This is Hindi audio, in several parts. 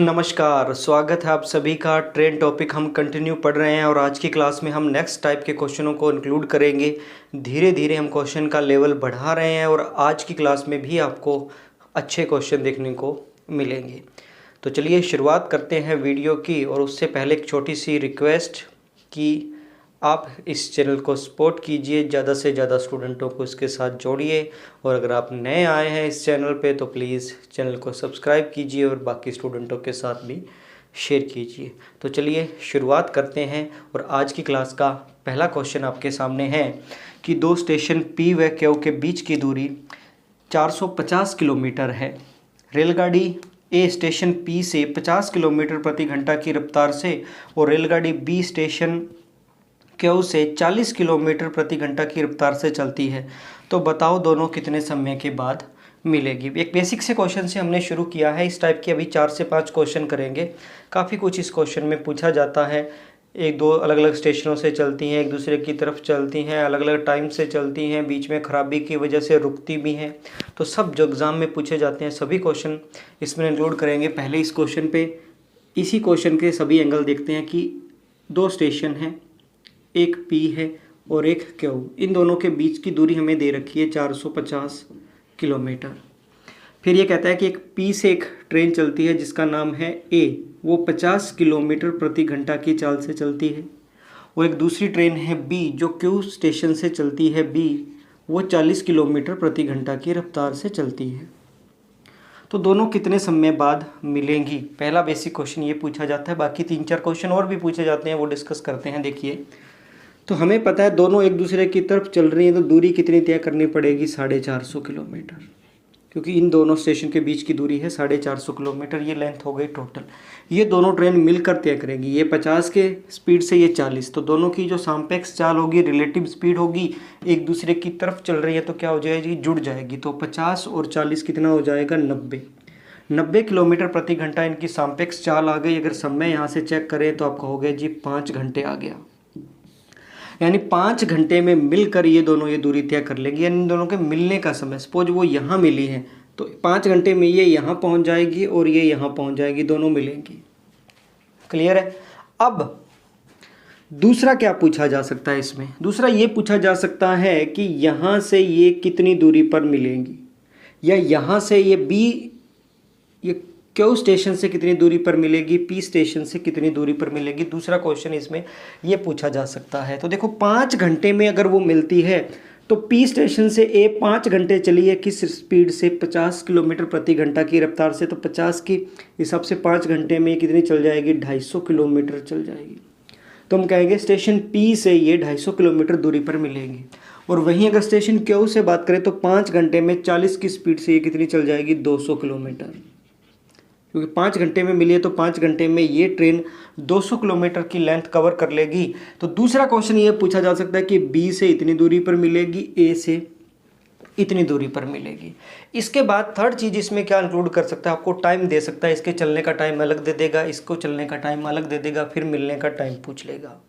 नमस्कार, स्वागत है आप सभी का। ट्रेन टॉपिक हम कंटिन्यू पढ़ रहे हैं और आज की क्लास में हम नेक्स्ट टाइप के क्वेश्चनों को इंक्लूड करेंगे। धीरे धीरे हम क्वेश्चन का लेवल बढ़ा रहे हैं और आज की क्लास में भी आपको अच्छे क्वेश्चन देखने को मिलेंगे। तो चलिए शुरुआत करते हैं वीडियो की। और उससे पहले एक छोटी सी रिक्वेस्ट कि आप इस चैनल को सपोर्ट कीजिए, ज़्यादा से ज़्यादा स्टूडेंटों को इसके साथ जोड़िए। और अगर आप नए आए हैं इस चैनल पे तो प्लीज़ चैनल को सब्सक्राइब कीजिए और बाकी स्टूडेंटों के साथ भी शेयर कीजिए। तो चलिए शुरुआत करते हैं। और आज की क्लास का पहला क्वेश्चन आपके सामने है कि दो स्टेशन पी व क्यू के बीच की दूरी 450 किलोमीटर है। रेलगाड़ी ए स्टेशन पी से 50 किलोमीटर प्रति घंटा की रफ्तार से और रेलगाड़ी बी स्टेशन क्यू से 40 किलोमीटर प्रति घंटा की रफ्तार से चलती है। तो बताओ दोनों कितने समय के बाद मिलेगी। एक बेसिक से क्वेश्चन से हमने शुरू किया है। इस टाइप के अभी 4 से 5 क्वेश्चन करेंगे। काफ़ी कुछ इस क्वेश्चन में पूछा जाता है। एक दो अलग अलग स्टेशनों से चलती हैं, एक दूसरे की तरफ चलती हैं, अलग अलग टाइम से चलती हैं, बीच में खराबी की वजह से रुकती भी हैं। तो सब जो एग्ज़ाम में पूछे जाते हैं सभी क्वेश्चन इसमें इंक्लूड करेंगे। पहले इस क्वेश्चन पे इसी क्वेश्चन के सभी एंगल देखते हैं कि दो स्टेशन हैं, एक P है और एक Q। इन दोनों के बीच की दूरी हमें दे रखी है 450 किलोमीटर। फिर ये कहता है कि एक P से एक ट्रेन चलती है जिसका नाम है A, वो 50 किलोमीटर प्रति घंटा की चाल से चलती है। और एक दूसरी ट्रेन है B जो Q स्टेशन से चलती है B, वो 40 किलोमीटर प्रति घंटा की रफ्तार से चलती है। तो दोनों कितने समय बाद मिलेंगी। पहला बेसिक क्वेश्चन ये पूछा जाता है। बाकी 3-4 क्वेश्चन और भी पूछे जाते हैं, वो डिस्कस करते हैं। देखिए, तो हमें पता है दोनों एक दूसरे की तरफ चल रही हैं, तो दूरी कितनी तय करनी पड़ेगी 450 किलोमीटर, क्योंकि इन दोनों स्टेशन के बीच की दूरी है 450 किलोमीटर। ये लेंथ हो गई टोटल। ये दोनों ट्रेन मिलकर तय करेंगी। ये 50 के स्पीड से ये 40, तो दोनों की जो सापेक्ष चाल होगी, रिलेटिव स्पीड होगी, एक दूसरे की तरफ चल रही है तो क्या हो जाएगी, जुड़ जाएगी। तो 50 और 40 कितना हो जाएगा, 90 किलोमीटर प्रति घंटा इनकी सापेक्ष चाल आ गई। अगर समय यहाँ से चेक करें तो आपका हो गया जी 5 घंटे आ गया। यानी 5 घंटे में मिलकर ये दोनों ये दूरी तय कर लेंगी। यानी इन दोनों के मिलने का समय, सपोज वो यहाँ मिली है तो 5 घंटे में ये यहाँ पहुँच जाएगी और ये यहाँ पहुँच जाएगी, दोनों मिलेंगी। क्लियर है। अब दूसरा क्या पूछा जा सकता है इसमें, दूसरा ये पूछा जा सकता है कि यहाँ से ये कितनी दूरी पर मिलेंगी, या यहाँ से ये बी ये क्यू स्टेशन से कितनी दूरी पर मिलेगी, पी स्टेशन से कितनी दूरी पर मिलेगी। दूसरा क्वेश्चन इसमें ये पूछा जा सकता है। तो देखो 5 घंटे में अगर वो मिलती है तो पी स्टेशन से ए 5 घंटे चली है किस स्पीड से, 50 किलोमीटर प्रति घंटा की रफ्तार से। तो 50 की हिसाब से 5 घंटे में कितनी चल जाएगी, 250 किलोमीटर चल जाएगी। तो हम कहेंगे स्टेशन पी से ये 250 किलोमीटर दूरी पर मिलेगी। और वहीं अगर स्टेशन क्यू से बात करें तो 5 घंटे में 40 की स्पीड से ये कितनी चल जाएगी, 200 किलोमीटर। क्योंकि 5 घंटे में मिली है तो 5 घंटे में ये ट्रेन 200 किलोमीटर की लेंथ कवर कर लेगी। तो दूसरा क्वेश्चन ये पूछा जा सकता है कि बी से इतनी दूरी पर मिलेगी, ए से इतनी दूरी पर मिलेगी। इसके बाद थर्ड चीज़ इसमें क्या इंक्लूड कर सकता है, आपको टाइम दे सकता है। इसके चलने का टाइम अलग दे देगा, इसको चलने का टाइम अलग दे देगा, फिर मिलने का टाइम पूछ लेगा।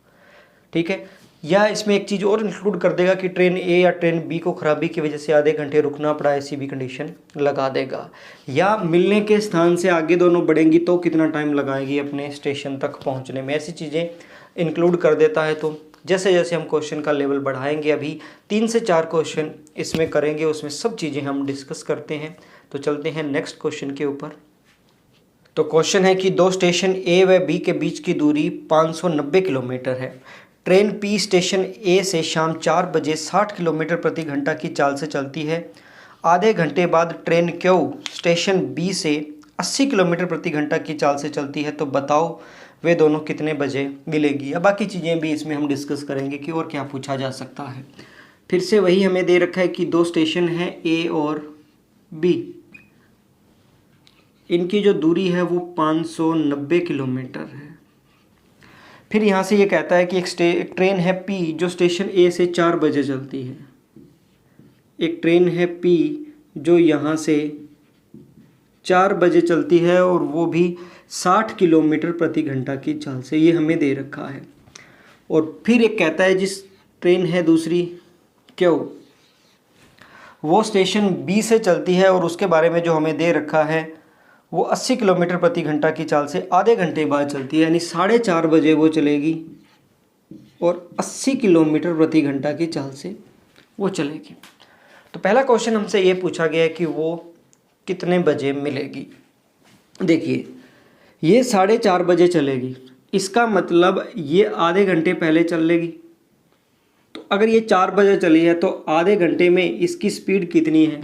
ठीक है। या इसमें एक चीज़ और इंक्लूड कर देगा कि ट्रेन ए या ट्रेन बी को खराबी की वजह से आधे घंटे रुकना पड़ा, ऐसी भी कंडीशन लगा देगा। या मिलने के स्थान से आगे दोनों बढ़ेंगी तो कितना टाइम लगाएगी अपने स्टेशन तक पहुंचने में, ऐसी चीज़ें इंक्लूड कर देता है। तो जैसे जैसे हम क्वेश्चन का लेवल बढ़ाएंगे, अभी 3 से 4 क्वेश्चन इसमें करेंगे, उसमें सब चीज़ें हम डिस्कस करते हैं। तो चलते हैं नेक्स्ट क्वेश्चन के ऊपर। तो क्वेश्चन है कि दो स्टेशन ए व बी के बीच की दूरी 590 किलोमीटर है। ट्रेन पी स्टेशन ए से शाम 4 बजे 60 किलोमीटर प्रति घंटा की चाल से चलती है। आधे घंटे बाद ट्रेन क्यू स्टेशन बी से 80 किलोमीटर प्रति घंटा की चाल से चलती है। तो बताओ वे दोनों कितने बजे मिलेगी। या बाकी चीज़ें भी इसमें हम डिस्कस करेंगे कि और क्या पूछा जा सकता है। फिर से वही हमें दे रखा है कि दो स्टेशन हैं ए और बी, इनकी जो दूरी है वो 590 किलोमीटर है। फिर यहाँ से ये कहता है कि एक ट्रेन है पी जो स्टेशन ए से 4 बजे चलती है। एक ट्रेन है पी जो यहाँ से 4 बजे चलती है और वो भी 60 किलोमीटर प्रति घंटा की चाल से, ये हमें दे रखा है। और फिर एक कहता है जिस ट्रेन है दूसरी क्यू, वो स्टेशन बी से चलती है और उसके बारे में जो हमें दे रखा है वो 80 किलोमीटर प्रति घंटा की चाल से आधे घंटे बाद चलती है, यानी 4:30 बजे वो चलेगी और 80 किलोमीटर प्रति घंटा की चाल से वो चलेगी। तो पहला क्वेश्चन हमसे ये पूछा गया है कि वो कितने बजे मिलेगी। देखिए ये 4:30 बजे चलेगी, इसका मतलब ये आधे घंटे पहले चलेगी। तो अगर ये 4 बजे चली है तो आधे घंटे में इसकी स्पीड कितनी है,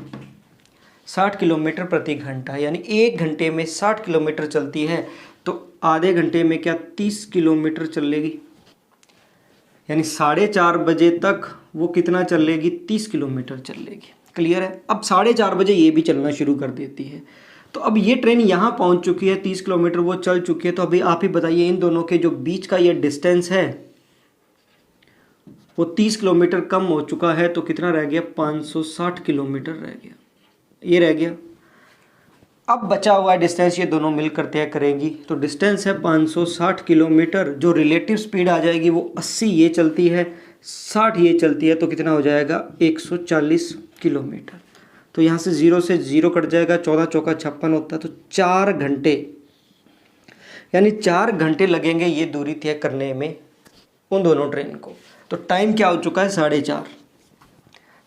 60 किलोमीटर प्रति घंटा, यानी 1 घंटे में 60 किलोमीटर चलती है तो आधे घंटे में क्या 30 किलोमीटर चलेगी, यानी 4:30 बजे तक वो कितना चलेगी, 30 किलोमीटर चलेगी। क्लियर है। अब 4:30 बजे ये भी चलना शुरू कर देती है। तो अब ये ट्रेन यहाँ पहुँच चुकी है, 30 किलोमीटर वो चल चुकी है। तो अभी आप ही बताइए इन दोनों के जो बीच का ये डिस्टेंस है वो 30 किलोमीटर कम हो चुका है, तो कितना रह गया, 560 किलोमीटर रह गया, ये रह गया। अब बचा हुआ डिस्टेंस ये दोनों मिलकर तय करेंगी। तो डिस्टेंस है 560 किलोमीटर, जो रिलेटिव स्पीड आ जाएगी वो 80 ये चलती है, 60 ये चलती है, तो कितना हो जाएगा 140 किलोमीटर। तो यहाँ से 0 से 0 कट जाएगा, 14 चौका 56 होता है। तो 4 घंटे, यानी 4 घंटे लगेंगे ये दूरी तय करने में उन दोनों ट्रेन को। तो टाइम क्या हो चुका है, 4:30।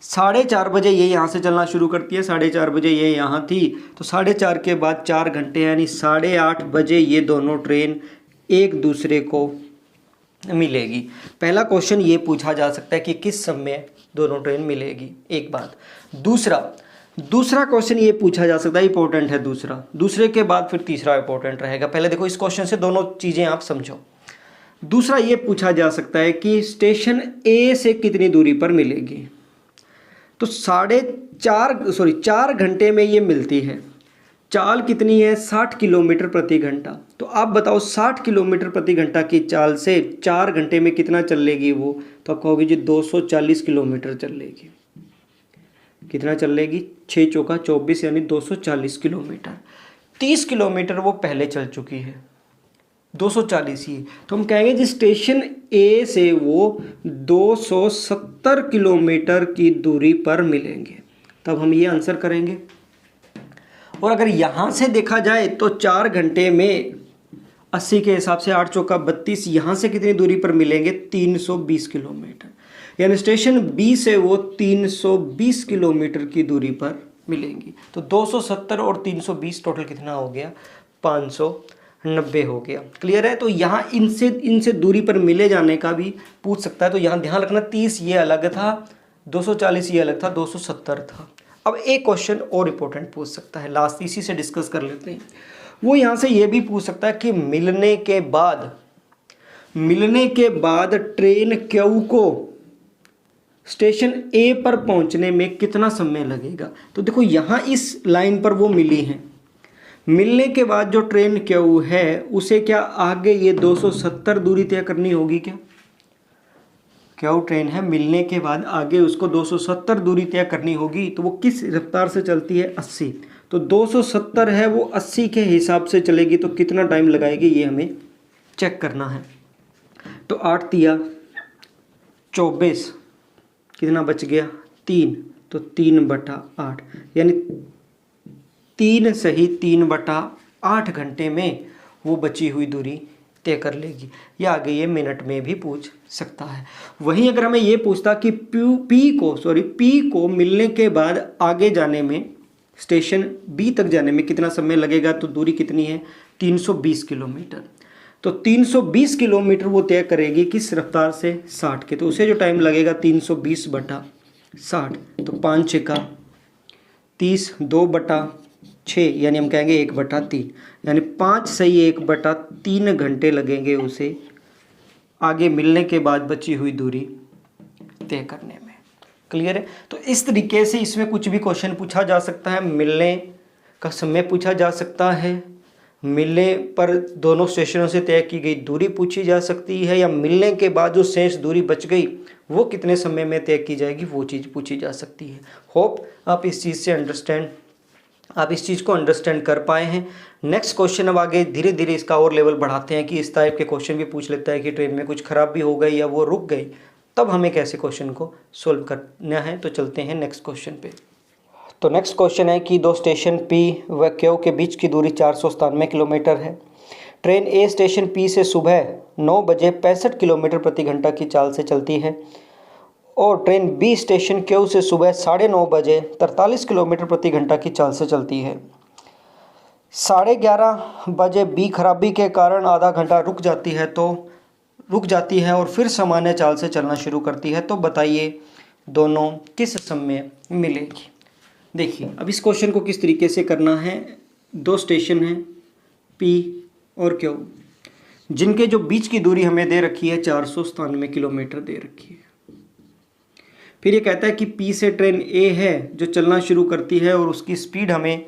4:30 बजे ये यहाँ से चलना शुरू करती है, 4:30 बजे ये यहाँ थी, तो 4:30 के बाद 4 घंटे यानी 8:30 बजे ये दोनों ट्रेन एक दूसरे को मिलेगी। पहला क्वेश्चन ये पूछा जा सकता है कि किस समय दोनों ट्रेन मिलेगी, एक बात। दूसरा क्वेश्चन ये पूछा जा सकता है, इंपॉर्टेंट है दूसरे के बाद फिर तीसरा इंपॉर्टेंट रहेगा। पहले देखो इस क्वेश्चन से दोनों चीज़ें आप समझो। दूसरा ये पूछा जा सकता है कि स्टेशन ए से कितनी दूरी पर मिलेगी। तो 4 घंटे में ये मिलती है, चाल कितनी है, 60 किलोमीटर प्रति घंटा। तो आप बताओ 60 किलोमीटर प्रति घंटा की चाल से 4 घंटे में कितना चलेगी वो, तो आप कहोगे जी 240 किलोमीटर चलेगी। कितना चलेगी, 6 चौका 24 यानी 240 किलोमीटर। 30 किलोमीटर वो पहले चल चुकी है, 240 ही। तो हम कहेंगे जी स्टेशन ए से वो 270 किलोमीटर की दूरी पर मिलेंगे, तब हम ये आंसर करेंगे। और अगर यहाँ से देखा जाए तो 4 घंटे में 80 के हिसाब से 8 चौका 32, यहाँ से कितनी दूरी पर मिलेंगे, 320 किलोमीटर। यानी स्टेशन बी से वो 320 किलोमीटर की दूरी पर मिलेंगी। तो 270 और 320 टोटल कितना हो गया, 590 हो गया। क्लियर है। तो यहाँ इनसे दूरी पर मिले जाने का भी पूछ सकता है। तो यहाँ ध्यान रखना 30 ये अलग था, 240 ये अलग था, 270 था। अब एक क्वेश्चन और इम्पोर्टेंट पूछ सकता है, लास्ट इसी से डिस्कस कर लेते हैं। वो यहाँ से ये भी पूछ सकता है कि मिलने के बाद ट्रेन क्यू को स्टेशन ए पर पहुँचने में कितना समय लगेगा। तो देखो यहाँ इस लाइन पर वो मिली हैं, मिलने के बाद जो ट्रेन क्यू है उसे क्या आगे ये 270 दूरी तय करनी होगी क्या। क्यू ट्रेन है, मिलने के बाद आगे उसको 270 दूरी तय करनी होगी। तो वो किस रफ्तार से चलती है, 80। तो 270 है वो 80 के हिसाब से चलेगी, तो कितना टाइम लगाएगी ये हमें चेक करना है। तो 8 तिया 24, कितना बच गया, 3। तो 3/8 यानी 3 सही 3/8 घंटे में वो बची हुई दूरी तय कर लेगी। या आगे ये मिनट में भी पूछ सकता है। वहीं अगर हमें ये पूछता कि पी को मिलने के बाद आगे जाने में, स्टेशन बी तक जाने में कितना समय लगेगा, तो दूरी कितनी है, 320 किलोमीटर। तो 320 किलोमीटर वो तय करेगी किस रफ्तार से, 60 के। तो उसे जो टाइम लगेगा 320/60। तो 5 6 30, 2/6 यानी हम कहेंगे 1/3, यानी 5 सही 1/3 घंटे लगेंगे उसे आगे मिलने के बाद बची हुई दूरी तय करने में। क्लियर है। तो इस तरीके से इसमें कुछ भी क्वेश्चन पूछा जा सकता है। मिलने का समय पूछा जा सकता है, मिलने पर दोनों स्टेशनों से तय की गई दूरी पूछी जा सकती है, या मिलने के बाद जो शेष दूरी बच गई वो कितने समय में तय की जाएगी वो चीज़ पूछी जा सकती है। होप आप इस चीज़ को अंडरस्टैंड कर पाए हैं। नेक्स्ट क्वेश्चन अब आगे धीरे धीरे इसका और लेवल बढ़ाते हैं कि इस टाइप के क्वेश्चन भी पूछ लेता है कि ट्रेन में कुछ खराबी हो गई या वो रुक गई, तब हमें कैसे क्वेश्चन को सोल्व करना है। तो चलते हैं नेक्स्ट क्वेश्चन पे। तो नेक्स्ट क्वेश्चन है कि दो स्टेशन P व Q के बीच की दूरी 497 किलोमीटर है। ट्रेन A स्टेशन P से सुबह 9 बजे 65 किलोमीटर प्रति घंटा की चाल से चलती है और ट्रेन B स्टेशन Q से सुबह 9:30 बजे 43 किलोमीटर प्रति घंटा की चाल से चलती है। 11:30 बजे B खराबी के कारण आधा घंटा रुक जाती है और फिर सामान्य चाल से चलना शुरू करती है। तो बताइए दोनों किस समय मिलेगी। देखिए अब इस क्वेश्चन को किस तरीके से करना है। दो स्टेशन हैं P और Q, जिनके जो बीच की दूरी हमें दे रखी है 497 किलोमीटर दे रखी है। फिर ये कहता है कि P से ट्रेन A है जो चलना शुरू करती है और उसकी स्पीड हमें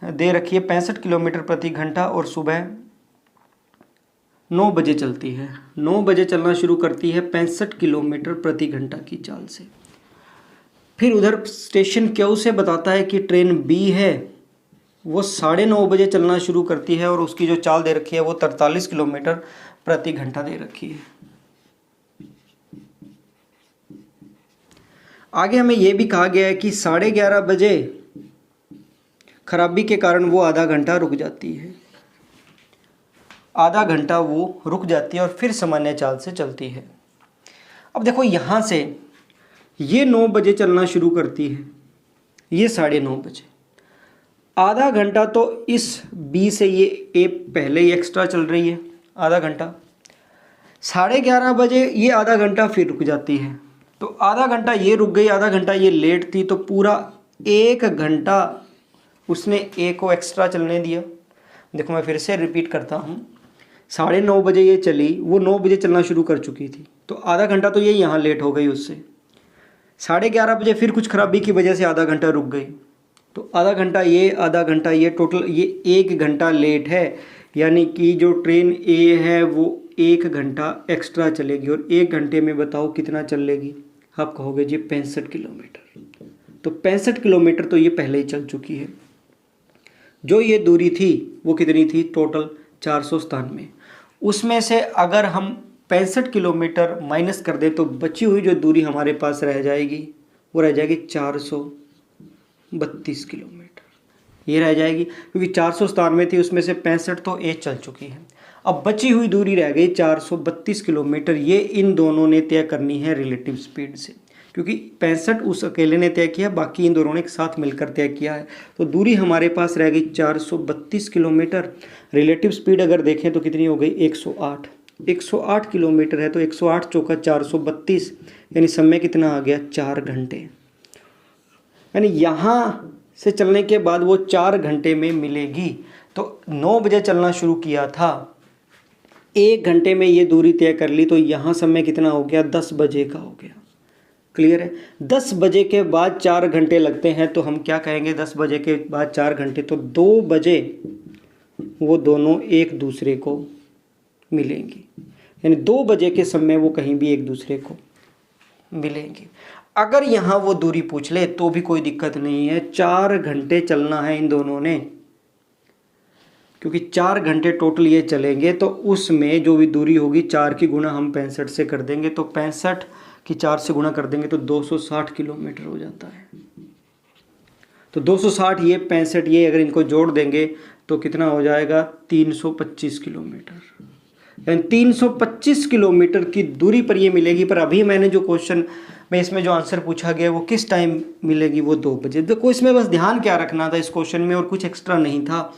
दे रखी है 65 किलोमीटर प्रति घंटा और सुबह 9 बजे चलती है। 9 बजे चलना शुरू करती है 65 किलोमीटर प्रति घंटा की चाल से। फिर उधर स्टेशन Q से बताता है कि ट्रेन B है वो 9:30 बजे चलना शुरू करती है और उसकी जो चाल दे रखी है वो 43 किलोमीटर प्रति घंटा दे रखी है। आगे हमें यह भी कहा गया है कि 11:30 बजे खराबी के कारण वो आधा घंटा रुक जाती है। आधा घंटा वो रुक जाती है और फिर सामान्य चाल से चलती है। अब देखो यहाँ से ये 9 बजे चलना शुरू करती है, ये 9:30 बजे। आधा घंटा तो इस B से ये A पहले ही एक्स्ट्रा चल रही है, आधा घंटा। 11:30 बजे ये आधा घंटा फिर रुक जाती है, तो आधा घंटा ये रुक गई, आधा घंटा ये लेट थी, तो पूरा 1 घंटा उसने A को एक्स्ट्रा चलने दिया। देखो मैं फिर से रिपीट करता हूँ, 9:30 बजे ये चली, वो 9 बजे चलना शुरू कर चुकी थी, तो आधा घंटा तो ये यहाँ लेट हो गई उससे। 11:30 बजे फिर कुछ खराबी की वजह से आधा घंटा रुक गई, तो आधा घंटा ये टोटल ये 1 घंटा लेट है। यानी कि जो ट्रेन A है वो 1 घंटा एक्स्ट्रा चलेगी और 1 घंटे में बताओ कितना चलेगी। आप कहोगे जी 65 किलोमीटर, तो 65 किलोमीटर तो ये पहले ही चल चुकी है। जो ये दूरी थी वो कितनी थी, टोटल 497। उसमें से अगर हम 65 किलोमीटर माइनस कर दें तो बची हुई जो दूरी हमारे पास रह जाएगी वो रह जाएगी 432 किलोमीटर। ये रह जाएगी क्योंकि 497 थी, उसमें से 65 तो ए चल चुकी है। अब बची हुई दूरी रह गई 432 किलोमीटर। ये इन दोनों ने तय करनी है रिलेटिव स्पीड से, क्योंकि 65 उस अकेले ने तय किया, बाकी इन दोनों ने एक साथ मिलकर तय किया है। तो दूरी हमारे पास रह गई 432 किलोमीटर। रिलेटिव स्पीड अगर देखें तो कितनी हो गई, 108 किलोमीटर है, तो 108 चौका 432, यानी समय कितना आ गया, 4 घंटे। यानी यहाँ से चलने के बाद वो 4 घंटे में मिलेगी। तो 9 बजे चलना शुरू किया था, 1 घंटे में ये दूरी तय कर ली, तो यहाँ समय कितना हो गया, 10 बजे का हो गया। क्लियर है। 10 बजे के बाद 4 घंटे लगते हैं, तो हम क्या कहेंगे, 10 बजे के बाद 4 घंटे, तो 2 बजे वो दोनों एक दूसरे को मिलेंगी। यानी 2 बजे के समय वो कहीं भी एक दूसरे को मिलेंगी। अगर यहाँ वो दूरी पूछ ले तो भी कोई दिक्कत नहीं है, 4 घंटे चलना है इन दोनों ने, क्योंकि 4 घंटे टोटल ये चलेंगे, तो उसमें जो भी दूरी होगी 4 की गुणा हम 65 से कर देंगे, तो 65 की 4 से गुणा कर देंगे तो 260 किलोमीटर हो जाता है। तो 260 ये 65 ये अगर इनको जोड़ देंगे तो कितना हो जाएगा, 325 किलोमीटर। यानी 325 किलोमीटर की दूरी पर ये मिलेगी। पर अभी मैंने जो क्वेश्चन में इसमें जो आंसर पूछा गया वो किस टाइम मिलेगी, वो 2 बजे। देखो इसमें बस ध्यान क्या रखना था इस क्वेश्चन में, और कुछ एक्स्ट्रा नहीं था।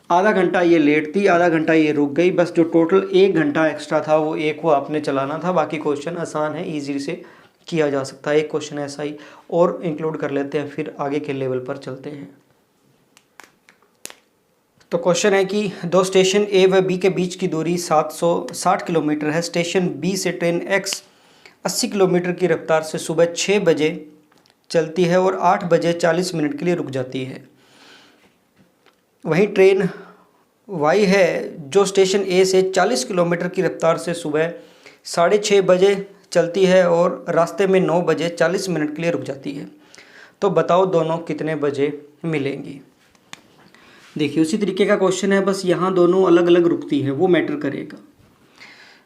आधा घंटा ये लेट थी, आधा घंटा ये रुक गई, बस जो टोटल 1 घंटा एक्स्ट्रा था वो एक को आपने चलाना था। बाकी क्वेश्चन आसान है, ईजी से किया जा सकता है। एक क्वेश्चन ऐसा ही और इंक्लूड कर लेते हैं, फिर आगे के लेवल पर चलते हैं। तो क्वेश्चन है कि दो स्टेशन ए व बी के बीच की दूरी 760 किलोमीटर है। स्टेशन बी से ट्रेन एक्स 80 किलोमीटर की रफ्तार से सुबह 6 बजे चलती है और 8 बजे 40 मिनट के लिए रुक जाती है। वहीं ट्रेन वाई है जो स्टेशन ए से 40 किलोमीटर की रफ्तार से सुबह 6:30 बजे चलती है और रास्ते में 9 बजे 40 मिनट के लिए रुक जाती है। तो बताओ दोनों कितने बजे मिलेंगी। देखिए उसी तरीके का क्वेश्चन है, बस यहाँ दोनों अलग अलग रुकती हैं, वो मैटर करेगा।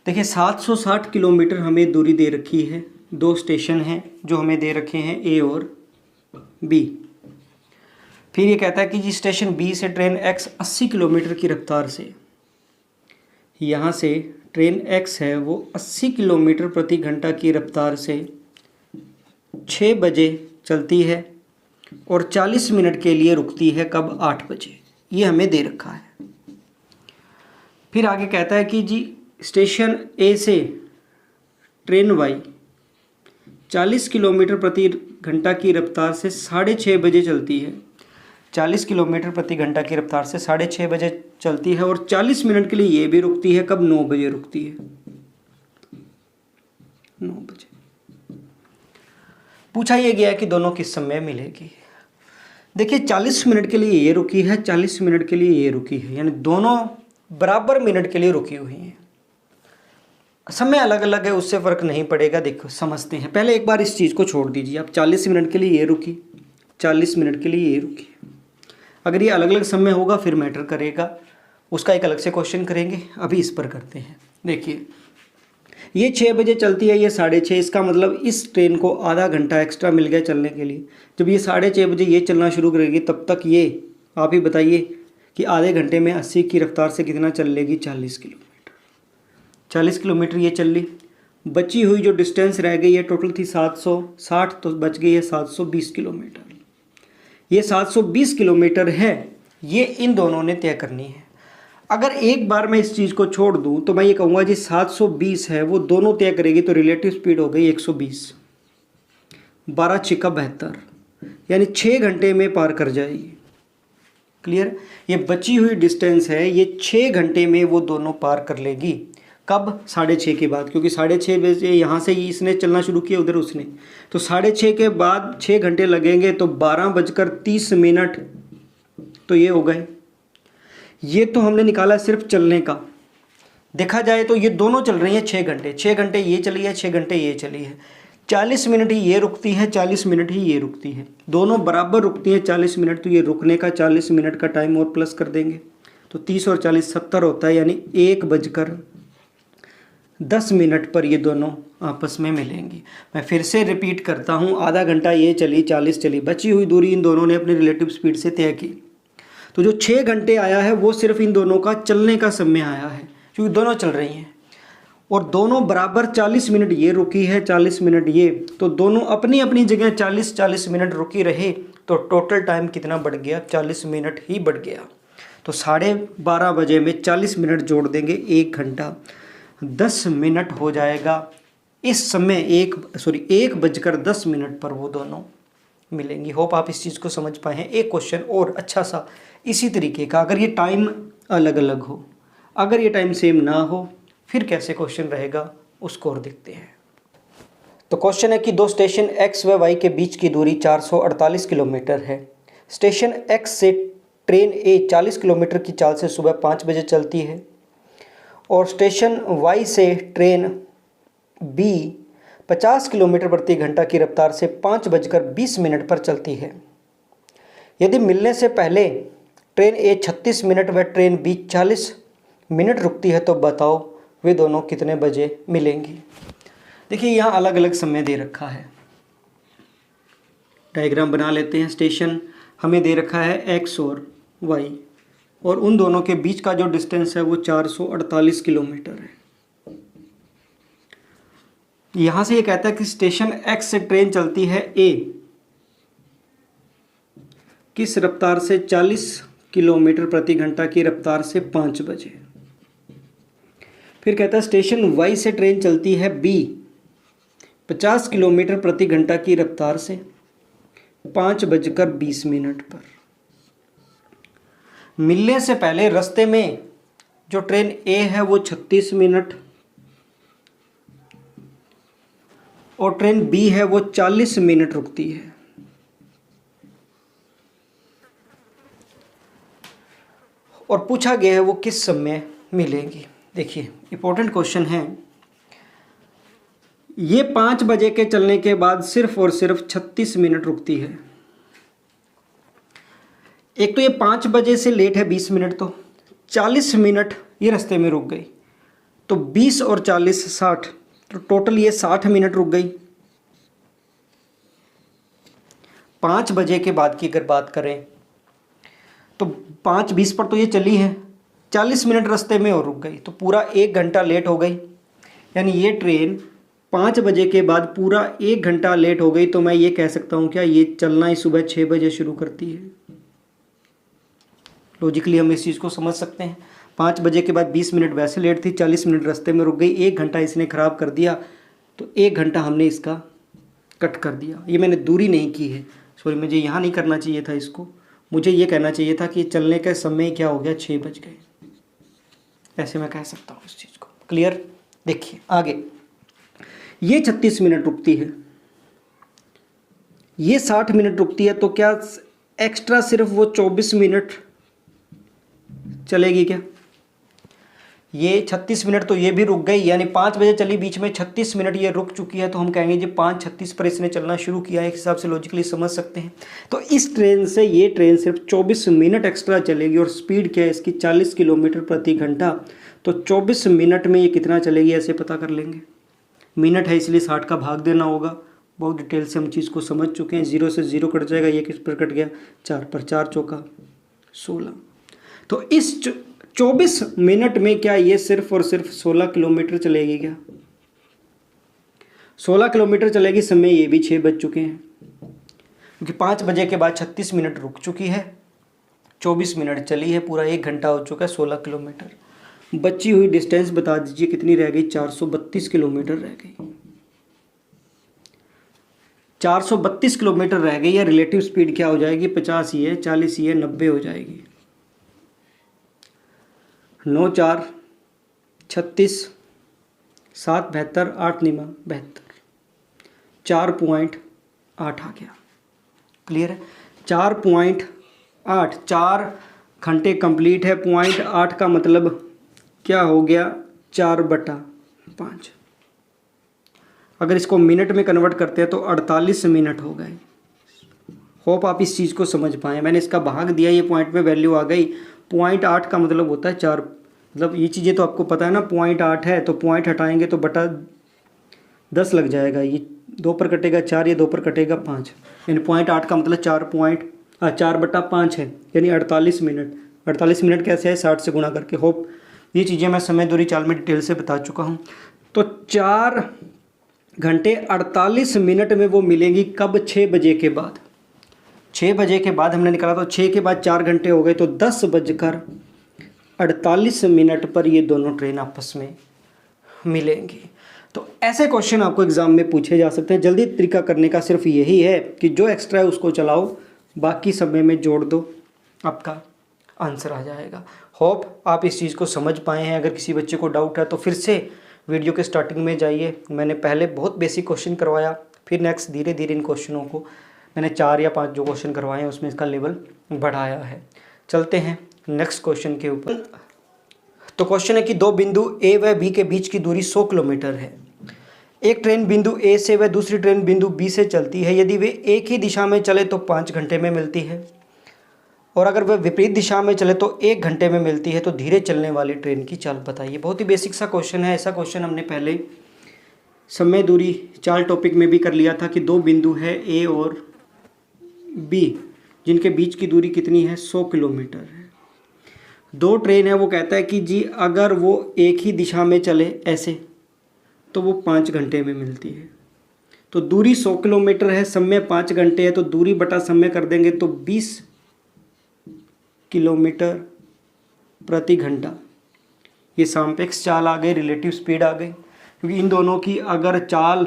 देखिए 760 किलोमीटर हमें दूरी दे रखी है। दो स्टेशन हैं जो हमें दे रखे हैं, ए और बी। फिर ये कहता है कि जी स्टेशन बी से ट्रेन एक्स 80 किलोमीटर की रफ्तार से, यहाँ से ट्रेन एक्स है वो 80 किलोमीटर प्रति घंटा की रफ्तार से 6 बजे चलती है और 40 मिनट के लिए रुकती है, कब? 8 बजे। ये हमें दे रखा है। फिर आगे कहता है कि जी स्टेशन ए से ट्रेन वाई 40 किलोमीटर प्रति घंटा की रफ्तार से 6:30 बजे चलती है। 40 किलोमीटर प्रति घंटा की रफ्तार से 6:30 बजे चलती है और 40 मिनट के लिए ये भी रुकती है, कब? 9 बजे रुकती है, 9 बजे। पूछा यह गया कि दोनों किस समय मिलेगी। देखिए 40 मिनट के लिए ये रुकी है, 40 मिनट के लिए ये रुकी है, यानी दोनों बराबर मिनट के लिए रुकी हुई हैं। समय अलग अलग है, उससे फ़र्क नहीं पड़ेगा। देखो समझते हैं, पहले एक बार इस चीज़ को छोड़ दीजिए। आप 40 मिनट के लिए ये रुकी, 40 मिनट के लिए ये रुकी। अगर ये अलग अलग समय होगा फिर मैटर करेगा, उसका एक अलग से क्वेश्चन करेंगे। अभी इस पर करते हैं। देखिए ये 6 बजे चलती है, ये 6:30। इसका मतलब इस ट्रेन को आधा घंटा एक्स्ट्रा मिल गया चलने के लिए। जब ये 6:30 बजे ये चलना शुरू करेगी तब तक ये, आप ही बताइए कि आधे घंटे में 80 की रफ्तार से कितना चल लेगी? 40 किलोमीटर। 40 किलोमीटर ये चल ली। बची हुई जो डिस्टेंस रह गई है टोटल थी 760, तो बच गई है 720 किलोमीटर। ये 720 किलोमीटर है, ये इन दोनों ने तय करनी है। अगर एक बार मैं इस चीज़ को छोड़ दूं तो मैं ये कहूँगा जी 720 है वो दोनों तय करेगी, तो रिलेटिव स्पीड हो गई 120। 12 छिक्का 72, यानी 6 घंटे में पार कर जाएगी। क्लियर? ये बची हुई डिस्टेंस है, ये 6 घंटे में वो दोनों पार कर लेगी। कब? 6:30 के बाद, क्योंकि 6:30 बजे यहाँ से ही इसने चलना शुरू किया, उधर उसने, तो 6:30 के बाद 6 घंटे लगेंगे, तो 12:30 तो ये हो गए। ये तो हमने निकाला सिर्फ चलने का। देखा जाए तो ये दोनों चल रही हैं 6 घंटे। 6 घंटे ये चली है, 6 घंटे ये चली है। 40 मिनट ही ये रुकती है, 40 मिनट ही ये रुकती है। दोनों बराबर रुकती हैं 40 मिनट, तो ये रुकने का 40 मिनट का टाइम और प्लस कर देंगे, तो 30 और 40 70 होता है, यानी 1:10 पर ये दोनों आपस में मिलेंगी। मैं फिर से रिपीट करता हूँ, आधा घंटा ये चली, 40 चली, बची हुई दूरी इन दोनों ने अपनी रिलेटिव स्पीड से तय की। तो जो 6 घंटे आया है वो सिर्फ इन दोनों का चलने का समय आया है, क्योंकि दोनों चल रही हैं और दोनों बराबर 40 मिनट ये रुकी है, 40 मिनट ये, तो दोनों अपनी अपनी जगह 40-40 मिनट रुकी रहे, तो टोटल टाइम कितना बढ़ गया? 40 मिनट ही बढ़ गया। तो 12:30 बजे में 40 मिनट जोड़ देंगे, 1 घंटा 10 मिनट हो जाएगा। इस समय 1:10 पर वो दोनों मिलेंगी। होप आप इस चीज़ को समझ पाए हैं। एक क्वेश्चन और अच्छा सा इसी तरीके का, अगर ये टाइम अलग अलग हो, अगर ये टाइम सेम ना हो, फिर कैसे क्वेश्चन रहेगा उसको और देखते हैं। तो क्वेश्चन है कि दो स्टेशन एक्स व वाई के बीच की दूरी 448 किलोमीटर है। स्टेशन एक्स से ट्रेन ए 40 किलोमीटर की चाल से सुबह 5 बजे चलती है और स्टेशन वाई से ट्रेन बी 50 किलोमीटर प्रति घंटा की रफ्तार से 5:20 पर चलती है। यदि मिलने से पहले ट्रेन ए 36 मिनट व ट्रेन बी 40 मिनट रुकती है तो बताओ वे दोनों कितने बजे मिलेंगी। देखिए यहाँ अलग अलग समय दे रखा है, डायग्राम बना लेते हैं। स्टेशन हमें दे रखा है एक्स और वाई, और उन दोनों के बीच का जो डिस्टेंस है वो 448 किलोमीटर है। यहाँ से ये कहता है कि स्टेशन एक्स से ट्रेन चलती है ए किस रफ्तार से? 40 किलोमीटर प्रति घंटा की रफ्तार से 5 बजे। फिर कहता है स्टेशन वाई से ट्रेन चलती है बी 50 किलोमीटर प्रति घंटा की रफ्तार से 5:20 पर। मिलने से पहले रास्ते में जो ट्रेन ए है वो 36 मिनट और ट्रेन बी है वो 40 मिनट रुकती है। और पूछा गया है वो किस समय मिलेंगी। देखिए इंपॉर्टेंट क्वेश्चन है। ये 5 बजे के चलने के बाद सिर्फ और सिर्फ 36 मिनट रुकती है। एक तो ये 5 बजे से लेट है 20 मिनट, तो 40 मिनट ये रास्ते में रुक गई, तो 20 और 40 60, तो टोटल ये 60 मिनट रुक गई। 5 बजे के बाद की अगर बात करें 5:20 पर तो ये चली है, 40 मिनट रास्ते में और रुक गई, तो पूरा 1 घंटा लेट हो गई। यानी ये ट्रेन 5 बजे के बाद पूरा 1 घंटा लेट हो गई। तो मैं ये कह सकता हूँ क्या ये चलना ही सुबह 6 बजे शुरू करती है। लॉजिकली हम इस चीज़ को समझ सकते हैं। 5 बजे के बाद 20 मिनट वैसे लेट थी, 40 मिनट रास्ते में रुक गई, 1 घंटा इसने ख़राब कर दिया, तो 1 घंटा हमने इसका कट कर दिया। ये मैंने दूरी नहीं की है, सॉरी, मुझे यहाँ नहीं करना चाहिए था इसको, मुझे ये कहना चाहिए था कि चलने का समय क्या हो गया, 6 बज गए। ऐसे मैं कह सकता हूँ इस चीज़ को। क्लियर? देखिए आगे, ये 36 मिनट रुकती है, ये 60 मिनट रुकती है, तो क्या एक्स्ट्रा सिर्फ वो 24 मिनट चलेगी क्या? ये 36 मिनट तो ये भी रुक गई, यानी 5 बजे चली, बीच में 36 मिनट ये रुक चुकी है, तो हम कहेंगे जी 5:36 पर इसने चलना शुरू किया है। एक हिसाब से लॉजिकली समझ सकते हैं। तो इस ट्रेन से ये ट्रेन सिर्फ 24 मिनट एक्स्ट्रा चलेगी, और स्पीड क्या है इसकी, 40 किलोमीटर प्रति घंटा। तो 24 मिनट में ये कितना चलेगी ऐसे पता कर लेंगे। मिनट है इसलिए 60 का भाग देना होगा। बहुत डिटेल से हम चीज़ को समझ चुके हैं। 0 से 0 कट जाएगा, ये किस पर कट गया, 4 पर, 4 चौका 16। तो इस 24 मिनट में क्या ये सिर्फ और सिर्फ 16 किलोमीटर चलेगी क्या? 16 किलोमीटर चलेगी। समय ये भी 6 बज चुके हैं, क्योंकि 5 बजे के बाद 36 मिनट रुक चुकी है, 24 मिनट चली है, पूरा 1 घंटा हो चुका है, 16 किलोमीटर। बची हुई डिस्टेंस बता दीजिए कितनी रह गई, 432 किलोमीटर रह गई। 432 किलोमीटर रह गई। या रिलेटिव स्पीड क्या हो जाएगी, 50 ही है, 40 ही है, 90 हो जाएगी। 9 4 36, 7 72, 8 9 72, 4.8 आ गया। क्लियर है? 4.8, 4 घंटे कंप्लीट है। 0.8 का मतलब क्या हो गया, 4/5। अगर इसको मिनट में कन्वर्ट करते हैं तो 48 मिनट हो गए। होप आप इस चीज़ को समझ पाएँ। मैंने इसका भाग दिया, ये पॉइंट में वैल्यू आ गई। 0.8 का मतलब होता है 4, मतलब ये चीज़ें तो आपको पता है ना। 0.8 है तो पॉइंट हटाएंगे तो बटा 10 लग जाएगा। ये 2 पर कटेगा 4, ये 2 पर कटेगा 5, यानी 0.8 का मतलब 4/5 है, यानी 48 मिनट। 48 मिनट कैसे है, 60 से गुणा करके। होप ये चीज़ें मैं समय दूरी चाल में डिटेल से बता चुका हूँ। तो 4 घंटे 48 मिनट में वो मिलेंगी कब, 6 बजे के बाद। 6 बजे के बाद हमने निकाला, तो 6 के बाद 4 घंटे हो गए, तो 10:48 पर ये दोनों ट्रेन आपस में मिलेंगी। तो ऐसे क्वेश्चन आपको एग्ज़ाम में पूछे जा सकते हैं। जल्दी तरीका करने का सिर्फ यही है कि जो एक्स्ट्रा है उसको चलाओ, बाकी समय में जोड़ दो, आपका आंसर आ जाएगा। होप आप इस चीज़ को समझ पाए हैं। अगर किसी बच्चे को डाउट है तो फिर से वीडियो के स्टार्टिंग में जाइए। मैंने पहले बहुत बेसिक क्वेश्चन करवाया, फिर नेक्स्ट धीरे धीरे इन क्वेश्चनों को मैंने 4 या 5 जो क्वेश्चन करवाए हैं उसमें इसका लेवल बढ़ाया है। चलते हैं नेक्स्ट क्वेश्चन के ऊपर। तो क्वेश्चन है कि 2 बिंदु ए व बी के बीच की दूरी 100 किलोमीटर है। एक ट्रेन बिंदु ए से व दूसरी ट्रेन बिंदु बी से चलती है। यदि वे एक ही दिशा में चले तो 5 घंटे में मिलती है, और अगर वह विपरीत दिशा में चले तो 1 घंटे में मिलती है। तो धीरे चलने वाली ट्रेन की चाल बताइए। बहुत ही बेसिक सा क्वेश्चन है। ऐसा क्वेश्चन हमने पहले समय दूरी चाल टॉपिक में भी कर लिया था कि 2 बिंदु है ए और बी, जिनके बीच की दूरी कितनी है, 100 किलोमीटर है। 2 ट्रेन है, वो कहता है कि जी अगर वो एक ही दिशा में चले ऐसे तो वो 5 घंटे में मिलती है। तो दूरी 100 किलोमीटर है, समय 5 घंटे है, तो दूरी बटा समय कर देंगे तो 20 किलोमीटर प्रति घंटा। ये सापेक्ष चाल आ गई, रिलेटिव स्पीड आ गई, क्योंकि इन दोनों की अगर चाल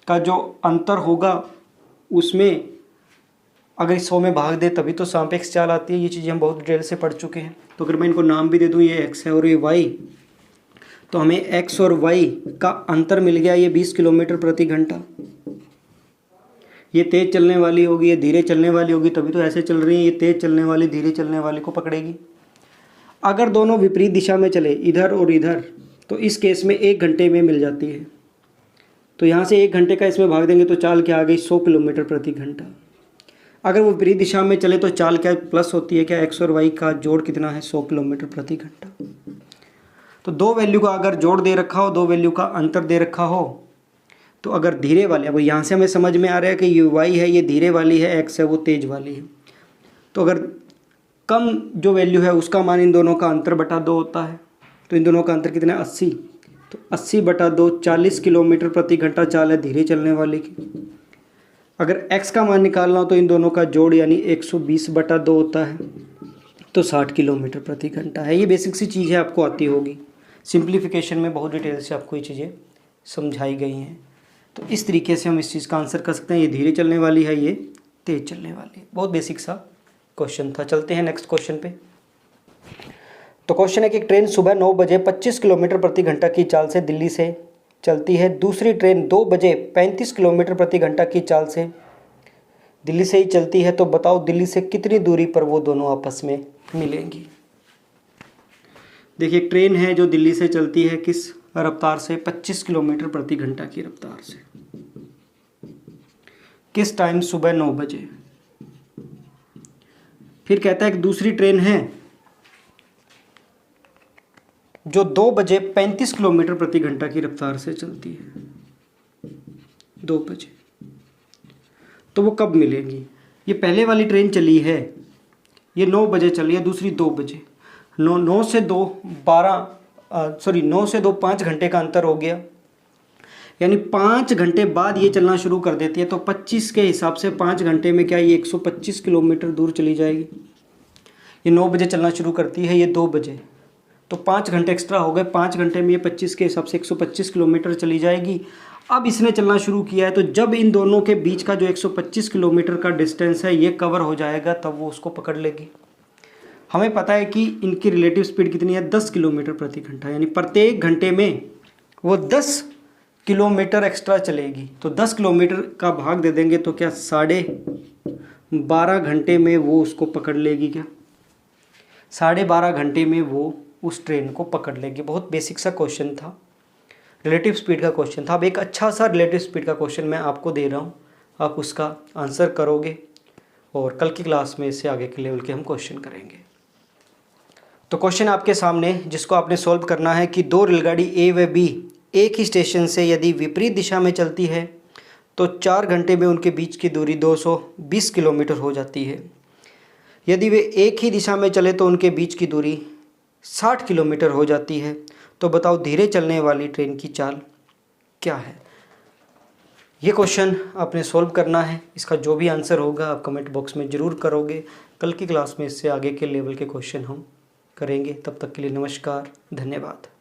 का जो अंतर होगा उसमें अगर 100 में भाग दे तभी तो सापेक्ष चाल आती है। ये चीज़ें हम बहुत डिटेल से पढ़ चुके हैं। तो अगर मैं इनको नाम भी दे दूँ, ये x है और ये y, तो हमें x और y का अंतर मिल गया, ये 20 किलोमीटर प्रति घंटा। ये तेज़ चलने वाली होगी, ये धीरे चलने वाली होगी, तभी तो ऐसे चल रही है। ये तेज़ चलने वाली धीरे चलने वाली को पकड़ेगी। अगर दोनों विपरीत दिशा में चले, इधर और इधर, तो इस केस में 1 घंटे में मिल जाती है। तो यहाँ से 1 घंटे का इसमें भाग देंगे तो चाल क्या आ गई, 100 किलोमीटर प्रति घंटा। अगर वो विपरीत दिशा में चले तो चाल क्या प्लस होती है, क्या x और y का जोड़ कितना है, 100 किलोमीटर प्रति घंटा। तो 2 वैल्यू का अगर जोड़ दे रखा हो, 2 वैल्यू का अंतर दे रखा हो, तो अगर धीरे वाले, अब यहाँ से हमें समझ में आ रहा है कि ये y है, ये धीरे वाली है, x है वो तेज वाली है। तो अगर कम जो वैल्यू है उसका मान इन दोनों का अंतर बटा 2 होता है। तो इन दोनों का अंतर कितना है 80। तो 80 बटा 2 40 किलोमीटर प्रति घंटा चाल है धीरे चलने वाली की। अगर x का मान निकालना हो तो इन दोनों का जोड़ यानी 120 बटा 2 होता है, तो 60 किलोमीटर प्रति घंटा है। ये बेसिक सी चीज़ है, आपको आती होगी। सिंप्लीफिकेशन में बहुत डिटेल से आपको ये चीज़ें समझाई गई हैं। तो इस तरीके से हम इस चीज़ का आंसर कर सकते हैं। ये धीरे चलने वाली है, ये तेज़ चलने वाली है। बहुत बेसिक सा क्वेश्चन था। चलते हैं नेक्स्ट क्वेश्चन पे। तो क्वेश्चन है कि एक ट्रेन सुबह 9 बजे 25 किलोमीटर प्रति घंटा की चाल से दिल्ली से चलती है। दूसरी ट्रेन 2 बजे 35 किलोमीटर प्रति घंटा की चाल से दिल्ली से ही चलती है। तो बताओ दिल्ली से कितनी दूरी पर वो दोनों आपस में मिलेंगी। देखिए ट्रेन है जो दिल्ली से चलती है किस रफ्तार से, 25 किलोमीटर प्रति घंटा की रफ्तार से। किस टाइम, सुबह 9 बजे। फिर कहता है कि दूसरी ट्रेन है जो 2 बजे 35 किलोमीटर प्रति घंटा की रफ्तार से चलती है, 2 बजे। तो वो कब मिलेंगी। ये पहले वाली ट्रेन चली है, ये 9 बजे चली है, दूसरी 2 बजे। 9 से 2 5 घंटे का अंतर हो गया, यानी 5 घंटे बाद ये चलना शुरू कर देती है। तो 25 के हिसाब से 5 घंटे में क्या ये 125 किलोमीटर दूर चली जाएगी। ये 9 बजे चलना शुरू करती है, ये 2 बजे, तो 5 घंटे एक्स्ट्रा हो गए। 5 घंटे में ये 25 के हिसाब से 125 किलोमीटर चली जाएगी। अब इसने चलना शुरू किया है, तो जब इन दोनों के बीच का जो 125 किलोमीटर का डिस्टेंस है ये कवर हो जाएगा, तब वो उसको पकड़ लेगी। हमें पता है कि इनकी रिलेटिव स्पीड कितनी है, 10 किलोमीटर प्रति घंटा, यानी प्रत्येक घंटे में वो 10 किलोमीटर एक्स्ट्रा चलेगी। तो 10 किलोमीटर का भाग दे देंगे तो क्या 12.5 घंटे में वो उसको पकड़ लेगी। क्या 12.5 घंटे में वो उस ट्रेन को पकड़ लेगी। बहुत बेसिक सा क्वेश्चन था, रिलेटिव स्पीड का क्वेश्चन था। अब एक अच्छा सा रिलेटिव स्पीड का क्वेश्चन मैं आपको दे रहा हूँ, आप उसका आंसर करोगे और कल की क्लास में इससे आगे के लेवल के हम क्वेश्चन करेंगे। तो क्वेश्चन आपके सामने जिसको आपने सॉल्व करना है कि 2 रेलगाड़ी ए व बी एक ही स्टेशन से यदि विपरीत दिशा में चलती है तो 4 घंटे में उनके बीच की दूरी 220 किलोमीटर हो जाती है। यदि वे एक ही दिशा में चले तो उनके बीच की दूरी 60 किलोमीटर हो जाती है। तो बताओ धीरे चलने वाली ट्रेन की चाल क्या है। ये क्वेश्चन आपने सॉल्व करना है। इसका जो भी आंसर होगा आप कमेंट बॉक्स में ज़रूर करोगे। कल की क्लास में इससे आगे के लेवल के क्वेश्चन हम करेंगे। तब तक के लिए नमस्कार, धन्यवाद।